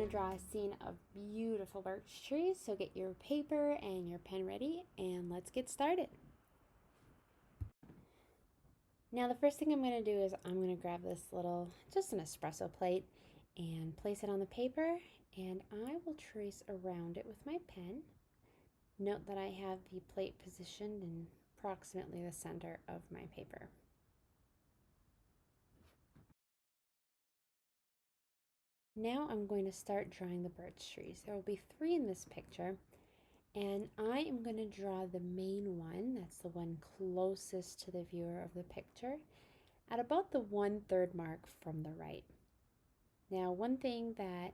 going to draw a scene of beautiful birch trees, so get your paper and your pen ready and let's get started. Now the first thing I'm going to do is I'm going to grab this little, just an espresso plate, and place it on the paper, and I will trace around it with my pen. Note that I have the plate positioned in approximately the center of my paper. Now I'm going to start drawing the birch trees. There will be 3 in this picture, and I am going to draw the main one, that's the one closest to the viewer of the picture, at about the 1/3 mark from the right. Now, one thing that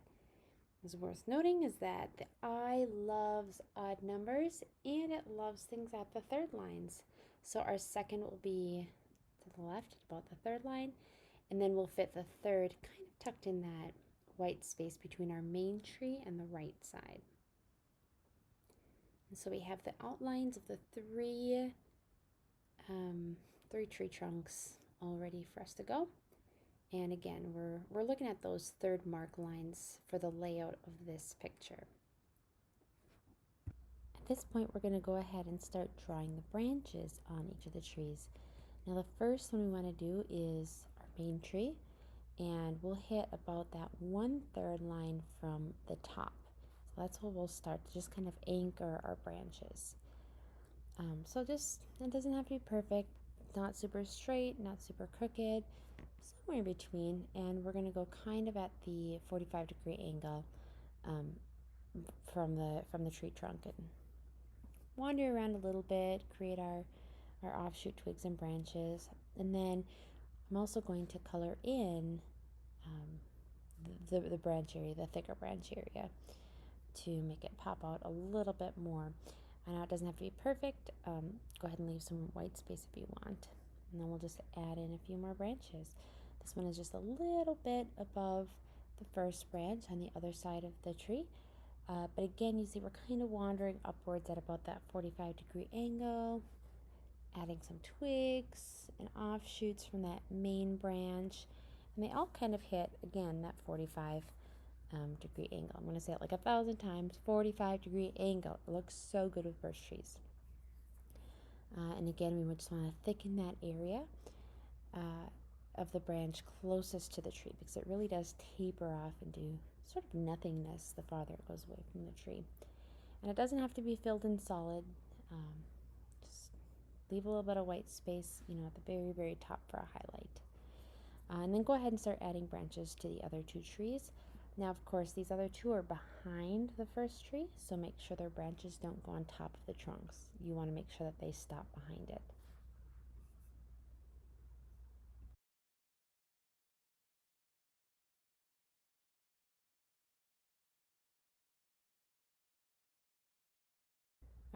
is worth noting is that the eye loves odd numbers and it loves things at the 3rd lines. So our second will be to the left, about the 3rd line, and then we'll fit the 3rd kind of tucked in that white space between our main tree and the right side. And so we have the outlines of the 3 tree trunks all ready for us to go. And again, we're looking at those 3rd mark lines for the layout of this picture. At this point, we're going to go ahead and start drawing the branches on each of the trees. Now the first one we want to do is our main tree, and we'll hit about that 1/3 line from the top. So that's where we'll start to just kind of anchor our branches. So just, it doesn't have to be perfect, not super straight, not super crooked, somewhere in between, and we're going to go kind of at the 45-degree angle from the tree trunk and wander around a little bit, create our offshoot twigs and branches. And then I'm also going to color in the branch area, the thicker branch area, to make it pop out a little bit more. I know it doesn't have to be perfect. Go ahead and leave some white space if you want. And then we'll just add in a few more branches. This one is just a little bit above the first branch on the other side of the tree. But again, you see we're kind of wandering upwards at about that 45-degree angle, adding some twigs and offshoots from that main branch. And they all kind of hit, again, that 45-degree angle. I'm going to say it like 1,000 times, 45-degree angle. It looks so good with birch trees. And again, we just want to thicken that area of the branch closest to the tree, because it really does taper off into sort of nothingness the farther it goes away from the tree. And it doesn't have to be filled in solid. Just leave a little bit of white space, at the very, very top for a highlight. And then go ahead and start adding branches to the other 2 trees. Now, of course, these other 2 are behind the first tree, so make sure their branches don't go on top of the trunks. You want to make sure that they stop behind it.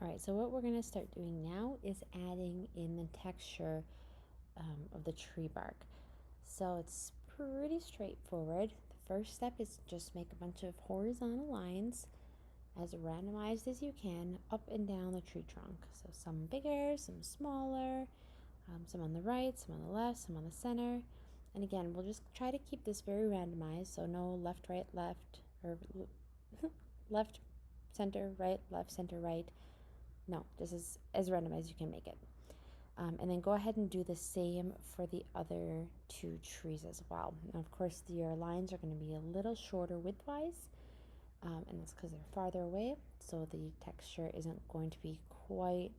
All right, so what we're going to start doing now is adding in the texture of the tree bark. So it's pretty straightforward. The first step is just make a bunch of horizontal lines, as randomized as you can, up and down the tree trunk. So some bigger, some smaller, some on the right, some on the left, some on the center. And again, we'll just try to keep this very randomized, so no left, right, left, or left, center, right, left, center, right. No, just as randomized as you can make it. And then go ahead and do the same for the other 2 trees as well. Now, of course, your lines are going to be a little shorter widthwise, and that's because they're farther away, so the texture isn't going to be quite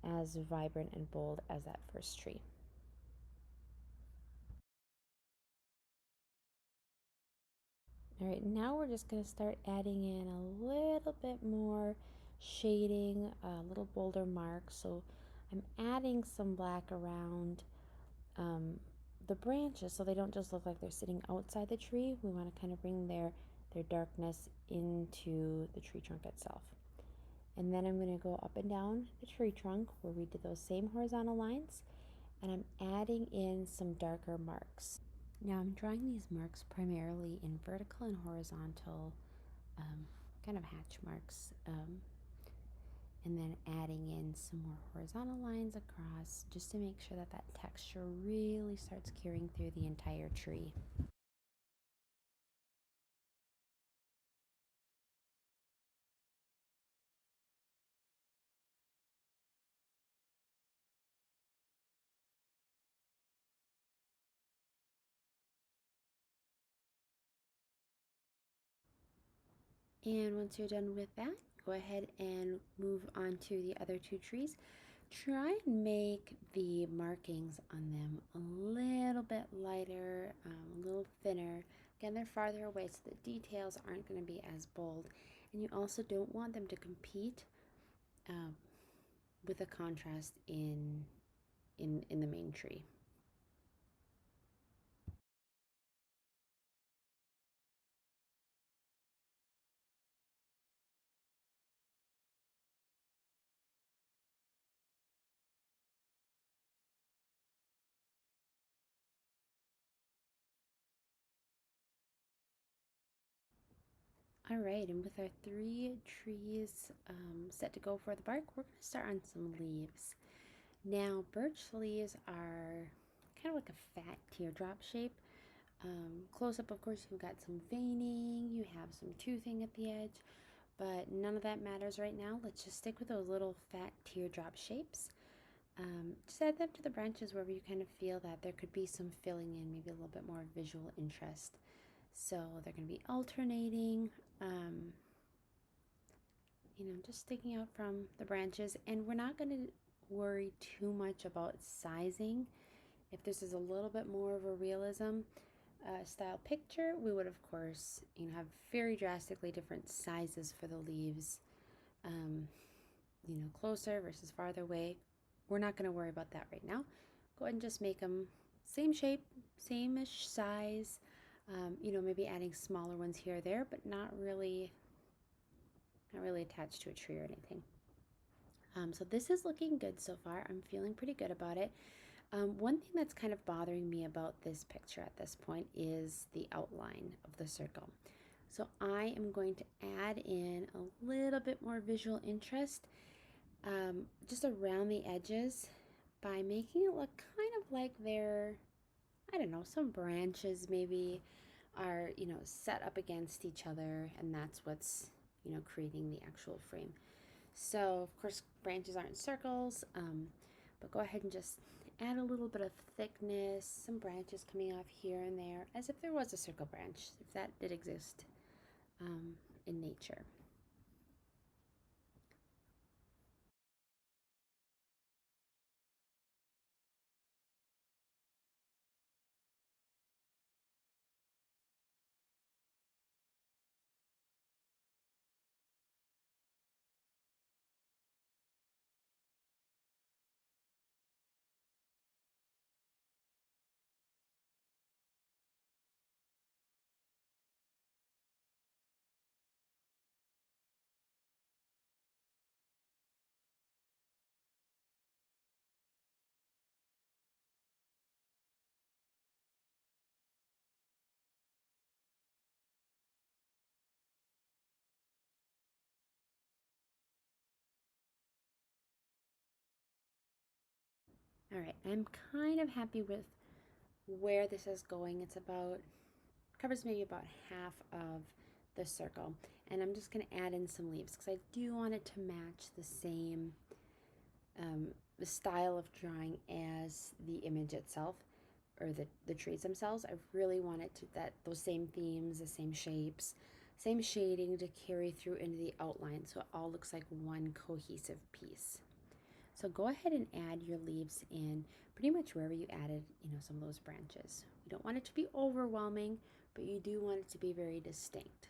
as vibrant and bold as that first tree. All right, now we're just going to start adding in a little bit more shading, a little bolder marks. So I'm adding some black around the branches so they don't just look like they're sitting outside the tree. We want to kind of bring their darkness into the tree trunk itself. And then I'm going to go up and down the tree trunk where we did those same horizontal lines, and I'm adding in some darker marks. Now I'm drawing these marks primarily in vertical and horizontal kind of hatch marks, and then adding in some more horizontal lines across just to make sure that that texture really starts carrying through the entire tree. And once you're done with that, go ahead and move on to the other two trees. Try and make the markings on them a little bit lighter, a little thinner. Again, they're farther away, so the details aren't going to be as bold. And you also don't want them to compete with a contrast in the main tree. All right, and with our three trees set to go for the bark, we're going to start on some leaves. Now, birch leaves are kind of like a fat teardrop shape. Close up, of course, you've got some veining, you have some toothing at the edge, but none of that matters right now. Let's just stick with those little fat teardrop shapes. Just add them to the branches wherever you kind of feel that there could be some filling in, maybe a little bit more visual interest. So they're going to be alternating, just sticking out from the branches. And we're not going to worry too much about sizing. If this is a little bit more of a realism style picture, we would of course have very drastically different sizes for the leaves, closer versus farther away. We're not going to worry about that right now. Go ahead and just make them same shape, same-ish size, maybe adding smaller ones here or there, but not really attached to a tree or anything. So this is looking good so far. I'm feeling pretty good about it. One thing that's kind of bothering me about this picture at this point is the outline of the circle. So I am going to add in a little bit more visual interest just around the edges by making it look kind of like they're, I don't know, some branches maybe are, set up against each other, and that's what's, creating the actual frame. So, of course, branches aren't circles, but go ahead and just add a little bit of thickness, some branches coming off here and there, as if there was a circle branch, if that did exist in nature. All right, I'm kind of happy with where this is going. It's about, covers maybe about half of the circle. And I'm just going to add in some leaves because I do want it to match the same the style of drawing as the image itself, or the trees themselves. I really want it to, that those same themes, the same shapes, same shading to carry through into the outline so it all looks like one cohesive piece. So go ahead and add your leaves in pretty much wherever you added, some of those branches. You don't want it to be overwhelming, but you do want it to be very distinct.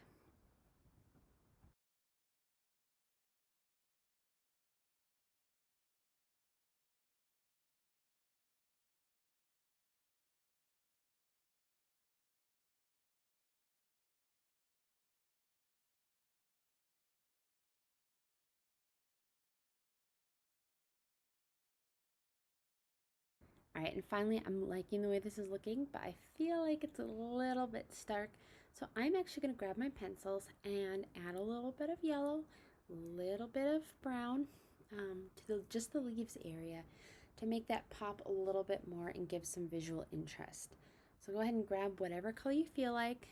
All right, and finally, I'm liking the way this is looking, but I feel like it's a little bit stark. So I'm actually gonna grab my pencils and add a little bit of yellow, a little bit of brown to just the leaves area to make that pop a little bit more and give some visual interest. So go ahead and grab whatever color you feel like.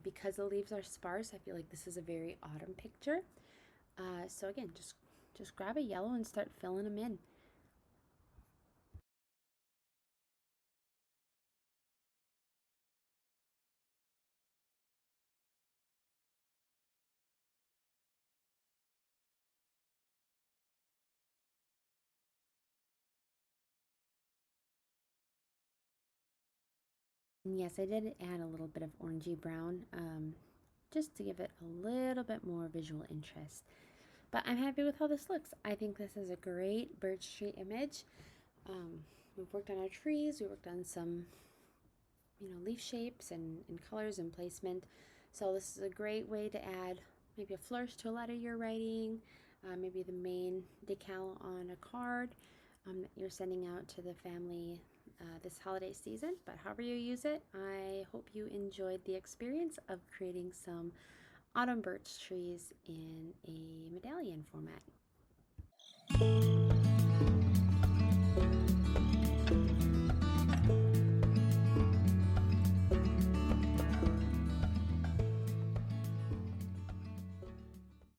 Because the leaves are sparse, I feel like this is a very autumn picture. So again, just grab a yellow and start filling them in. And yes, I did add a little bit of orangey brown just to give it a little bit more visual interest. But I'm happy with how this looks. I think this is a great birch tree image. We've worked on our trees, we worked on some, leaf shapes and colors and placement. So this is a great way to add maybe a flourish to a letter you're writing, maybe the main decal on a card that you're sending out to the family this holiday season. But however you use it, I hope you enjoyed the experience of creating some autumn birch trees in a medallion format.